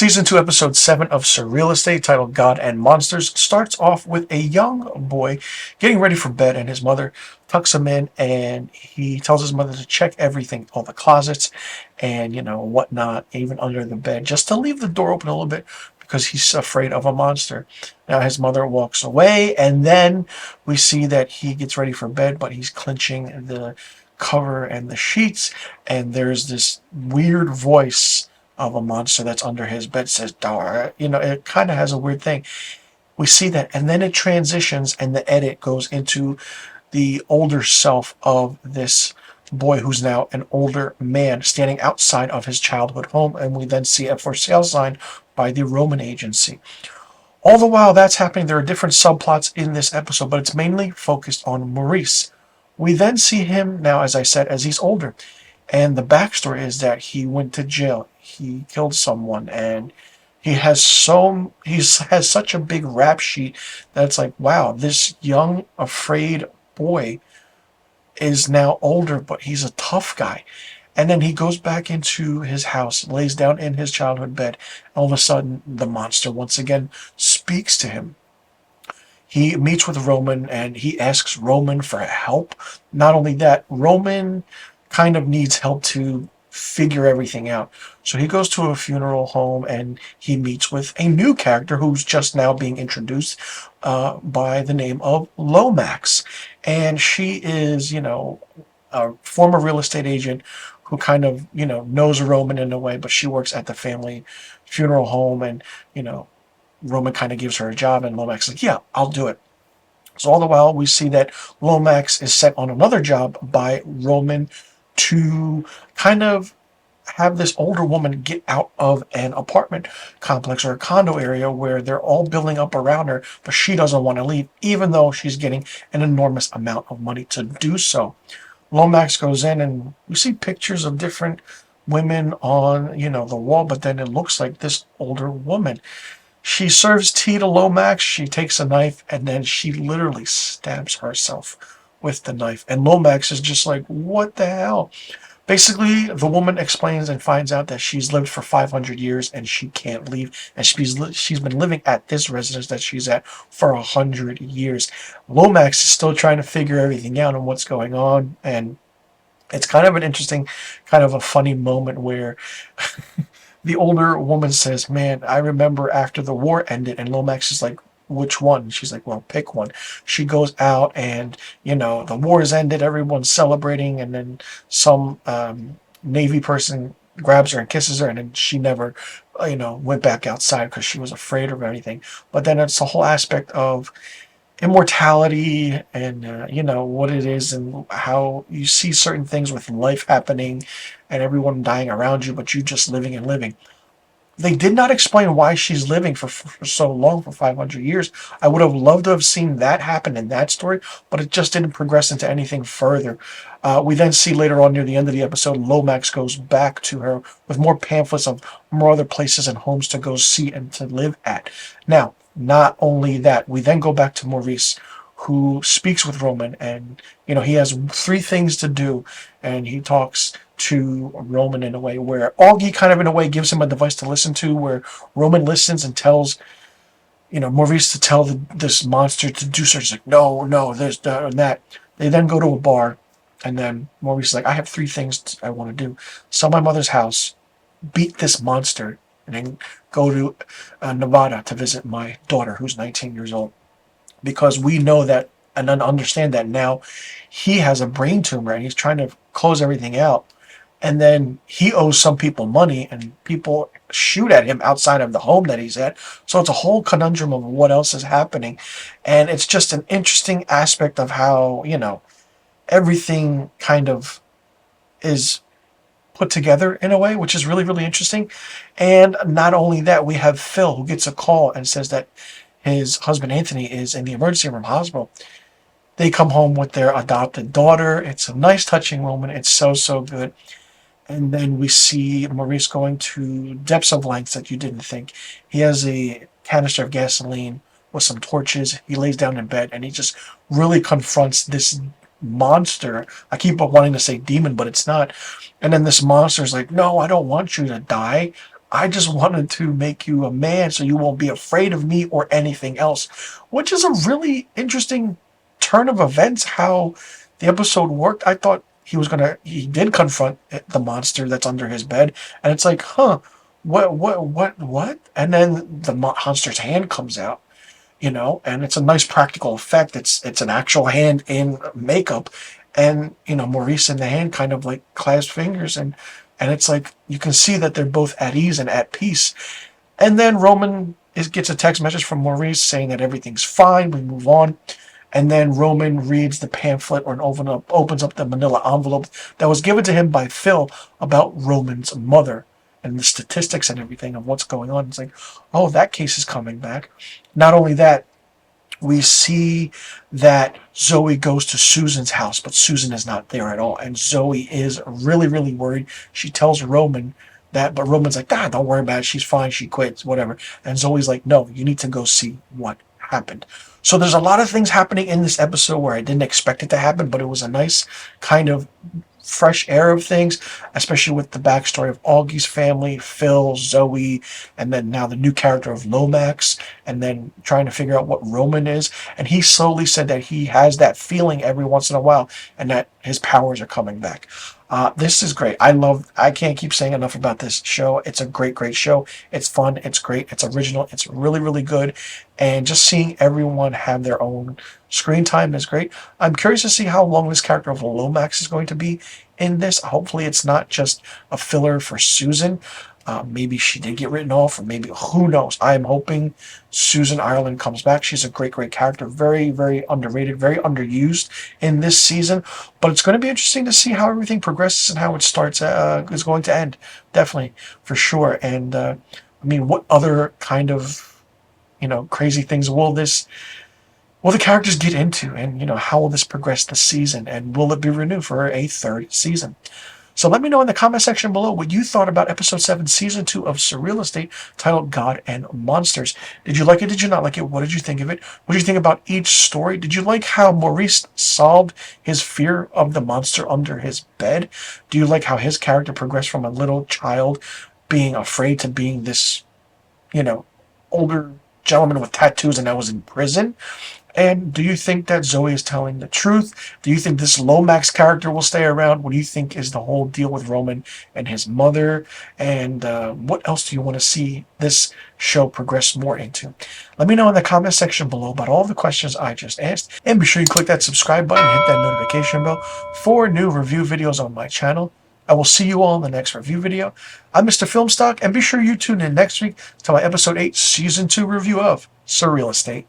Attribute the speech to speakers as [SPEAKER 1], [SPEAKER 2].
[SPEAKER 1] Season 2, Episode 7 of Surreal Estate, titled God and Monsters, starts off with a young boy getting ready for bed, and his mother tucks him in, and he tells his mother to check everything, all the closets, and, whatnot, even under the bed, just to leave the door open a little bit because he's afraid of a monster. Now, his mother walks away, and then we see that he gets ready for bed, but he's clenching the cover and the sheets, and there's this weird voice of a monster that's under his bed says Dar. It kind of has a weird thing. We see that, and then it transitions, and the edit goes into the older self of this boy who's now an older man standing outside of his childhood home, and we then see a for sale sign by the Roman agency. All the while that's happening, there are different subplots in this episode, but it's mainly focused on Maurice. We then see him now, as I said, as he's older. And the backstory is that he went to jail. He killed someone, and he has such a big rap sheet that it's like, wow, this young, afraid boy is now older, but he's a tough guy. And then he goes back into his house, lays down in his childhood bed. All of a sudden, the monster once again speaks to him. He meets with Roman, and he asks Roman for help. Not only that, Roman kind of needs help to figure everything out. So he goes to a funeral home, and he meets with a new character who's just now being introduced by the name of Lomax. And she is, a former real estate agent who kind of, knows Roman in a way, but she works at the family funeral home, and, Roman kind of gives her a job, and Lomax is like, yeah, I'll do it. So all the while, we see that Lomax is set on another job by Roman to kind of have this older woman get out of an apartment complex or a condo area where they're all building up around her, but she doesn't want to leave, even though she's getting an enormous amount of money to do so. Lomax goes in, and we see pictures of different women on, the wall, but then it looks like this older woman. She serves tea to Lomax, she takes a knife, and then she literally stabs herself with the knife. And Lomax is just like, what the hell? Basically, the woman explains and finds out that she's lived for 500 years and she can't leave. And she's been living at this residence that she's at for 100 years. Lomax is still trying to figure everything out and what's going on. And it's kind of an interesting, kind of a funny moment where the older woman says, man, I remember after the war ended, and Lomax is like, which one? She's like, well, pick one. She goes out, and, the war's ended, everyone's celebrating, and then some Navy person grabs her and kisses her, and then she never, went back outside because she was afraid of anything. But then it's the whole aspect of immortality and what it is and how you see certain things with life happening and everyone dying around you, but you just living and living. They did not explain why she's living for so long, for 500 years. I would have loved to have seen that happen in that story, but it just didn't progress into anything further. We then see later on near the end of the episode, Lomax goes back to her with more pamphlets of more other places and homes to go see and to live at. Now, not only that, we then go back to Maurice, who speaks with Roman, and he has three things to do, and he talks to Roman in a way where Augie kind of in a way gives him a device to listen to, where Roman listens and tells Maurice to tell this monster to do something. He's like, no, there's that and that. They then go to a bar, and then Maurice is like, I have three things I want to do: sell my mother's house, beat this monster, and then go to Nevada to visit my daughter who's 19 years old. Because we know that and understand that now he has a brain tumor and he's trying to close everything out. And then he owes some people money, and people shoot at him outside of the home that he's at. So it's a whole conundrum of what else is happening. And it's just an interesting aspect of how, everything kind of is put together in a way, which is really, really interesting. And not only that, we have Phil, who gets a call and says that his husband Anthony is in the emergency room hospital. They come home with their adopted daughter. It's a nice, touching moment. It's so, so good. And then we see Maurice going to depths of lengths that you didn't think. He has a canister of gasoline with some torches. He lays down in bed, and he just really confronts this monster. I keep wanting to say demon, but it's not. And then this monster is like, no, I don't want you to die. I just wanted to make you a man so you won't be afraid of me or anything else. Which is a really interesting turn of events, how the episode worked. I thought he did confront the monster that's under his bed, and it's like, huh, what? And then the monster's hand comes out, and it's a nice practical effect. It's an actual hand in makeup, and Maurice and the hand kind of like clasp fingers, and it's like you can see that they're both at ease and at peace. And then Roman gets a text message from Maurice saying that everything's fine. We move on. And then Roman reads the pamphlet or opens up the manila envelope that was given to him by Phil about Roman's mother and the statistics and everything of what's going on. It's like, oh, that case is coming back. Not only that, we see that Zoe goes to Susan's house, but Susan is not there at all. And Zoe is really, really worried. She tells Roman that, but Roman's like, don't worry about it. She's fine. She quits, whatever. And Zoe's like, no, you need to go see what happened. So there's a lot of things happening in this episode where I didn't expect it to happen, but it was a nice kind of fresh air of things, especially with the backstory of Augie's family, Phil, Zoe, and then now the new character of Lomax, and then trying to figure out what Roman is. And he slowly said that he has that feeling every once in a while and that his powers are coming back. This is great. I can't keep saying enough about this show. It's a great, great show. It's fun. It's great. It's original. It's really, really good. And just seeing everyone have their own screen time is great. I'm curious to see how long this character of Lomax is going to be in this. Hopefully it's not just a filler for Susan. Maybe she did get written off, or maybe, who knows. I am hoping Susan Ireland comes back. She's a great, great character. Very, very underrated, very underused in this season. But it's going to be interesting to see how everything progresses and how it starts, is going to end. Definitely, for sure. And, what other kind of, crazy things will the characters get into? And, how will this progress this season? And will it be renewed for a third season? So let me know in the comment section below what you thought about episode 7, season 2 of Surreal Estate, titled God and Monsters. Did you like it? Did you not like it? What did you think of it? What did you think about each story? Did you like how Maurice solved his fear of the monster under his bed? Do you like how his character progressed from a little child being afraid to being this, older gentleman with tattoos and now was in prison? And do you think that Zoe is telling the truth? Do you think this Lomax character will stay around? What do you think is the whole deal with Roman and his mother? And what else do you want to see this show progress more into? Let me know in the comment section below about all the questions I just asked. And be sure you click that subscribe button and hit that notification bell for new review videos on my channel. I will see you all in the next review video. I'm Mr. Filmstock, and be sure you tune in next week to my episode 8, season 2 review of Surreal Estate.